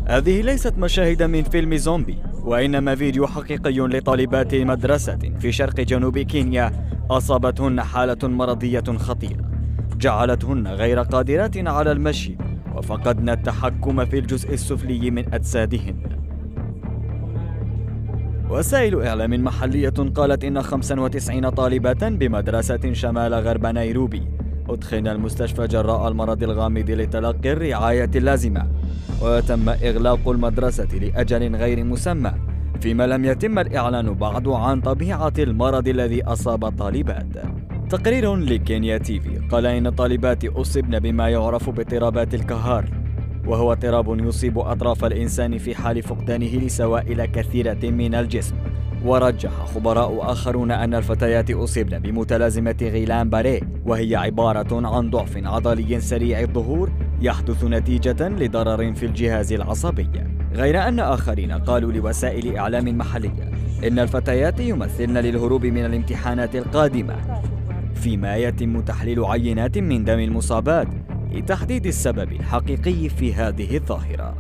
هذه ليست مشاهد من فيلم زومبي، وإنما فيديو حقيقي لطالبات مدرسة في شرق جنوب كينيا أصابتهن حالة مرضية خطيرة جعلتهن غير قادرات على المشي، وفقدن التحكم في الجزء السفلي من أجسادهن. وسائل إعلام محلية قالت إن 95 طالبة بمدرسة شمال غرب نيروبي أدخلن المستشفى جراء المرض الغامض لتلقي الرعاية اللازمة، وتم إغلاق المدرسة لأجل غير مسمى، فيما لم يتم الإعلان بعد عن طبيعة المرض الذي أصاب الطالبات. تقرير لكينيا تيفي قال إن الطالبات أصبن بما يعرف باضطرابات الكهار، وهو اضطراب يصيب أطراف الإنسان في حال فقدانه لسوائل كثيرة من الجسم. ورجح خبراء آخرون أن الفتيات أصبن بمتلازمة غيلان باريه، وهي عبارة عن ضعف عضلي سريع الظهور يحدث نتيجة لضرر في الجهاز العصبي. غير أن آخرين قالوا لوسائل إعلام محلية إن الفتيات يمثلن للهروب من الامتحانات القادمة، فيما يتم تحليل عينات من دم المصابات لتحديد السبب الحقيقي في هذه الظاهرة.